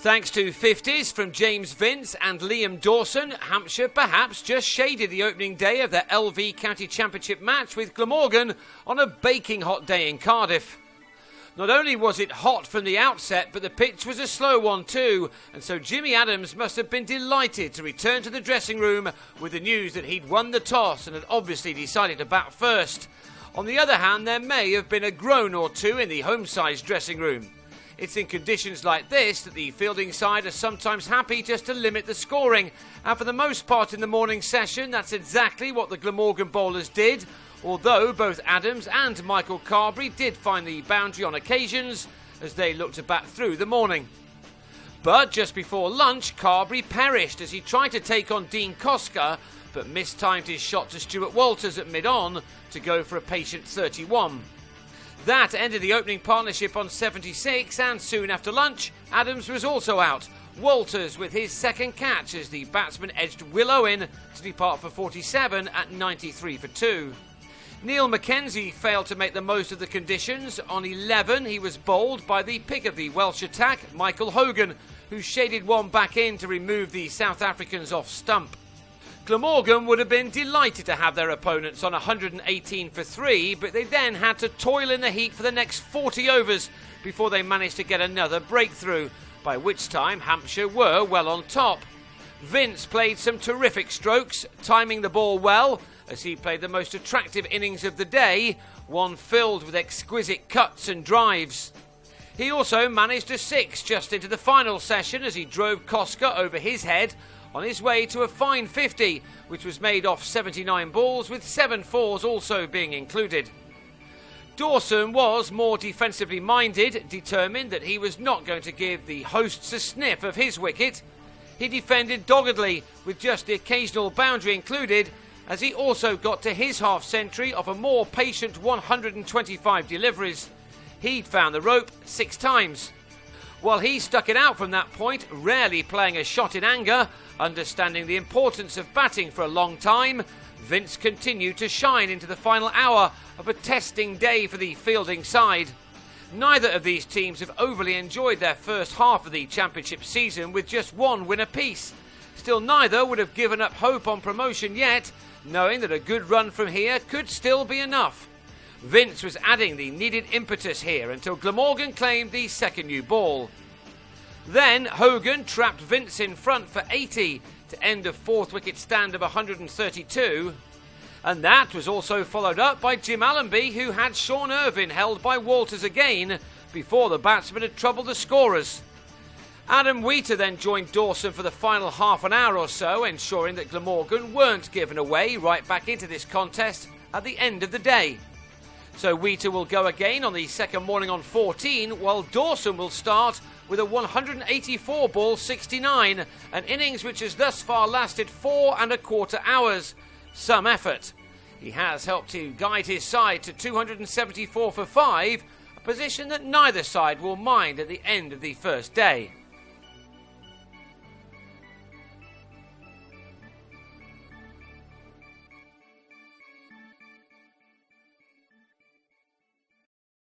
Thanks to 50s from James Vince and Liam Dawson, Hampshire perhaps just shaded the opening day of their LV County Championship match with Glamorgan on a baking hot day in Cardiff. Not only was it hot from the outset, but the pitch was a slow one too, and so Jimmy Adams must have been delighted to return to the dressing room with the news that he'd won the toss and had obviously decided to bat first. On the other hand, there may have been a groan or two in the home-side's dressing room. It's in conditions like this that the fielding side are sometimes happy just to limit the scoring, and for the most part in the morning session that's exactly what the Glamorgan bowlers did, although both Adams and Michael Carberry did find the boundary on occasions as they looked to bat through the morning. But just before lunch, Carberry perished as he tried to take on Dean Koska, but mistimed his shot to Stuart Walters at mid-on to go for a patient 31. That ended the opening partnership on 76, and soon after lunch, Adams was also out. Walters with his second catch as the batsman edged Will Owen to depart for 47 at 93 for 2. Neil Mackenzie failed to make the most of the conditions. On 11, he was bowled by the pick of the Welsh attack, Michael Hogan, who shaded one back in to remove the South Africans off stump. Glamorgan would have been delighted to have their opponents on 118 for 3, but they then had to toil in the heat for the next 40 overs before they managed to get another breakthrough, by which time Hampshire were well on top. Vince played some terrific strokes, timing the ball well, as he played the most attractive innings of the day, one filled with exquisite cuts and drives. He also managed a 6 just into the final session as he drove Koska over his head on his way to a fine 50, which was made off 79 balls, with 7 fours also being included. Dawson was more defensively minded, determined that he was not going to give the hosts a sniff of his wicket. He defended doggedly, with just the occasional boundary included, as he also got to his half-century of a more patient 125 deliveries. He'd found the rope 6 times. While he stuck it out from that point, rarely playing a shot in anger, understanding the importance of batting for a long time, Vince continued to shine into the final hour of a testing day for the fielding side. Neither of these teams have overly enjoyed their first half of the championship season with just 1 win apiece. Still, neither would have given up hope on promotion yet, knowing that a good run from here could still be enough. Vince was adding the needed impetus here until Glamorgan claimed the second new ball. Then Hogan trapped Vince in front for 80 to end a 4th wicket stand of 132. And that was also followed up by Jim Allenby, who had Sean Irvine held by Walters again before the batsman had troubled the scorers. Adam Wheater then joined Dawson for the final half an hour or so, ensuring that Glamorgan weren't given away right back into this contest at the end of the day. So Wheater will go again on the second morning on 14, while Dawson will start with a 184 ball 69, an innings which has thus far lasted 4¼ hours. Some effort. He has helped to guide his side to 274 for 5, a position that neither side will mind at the end of the first day.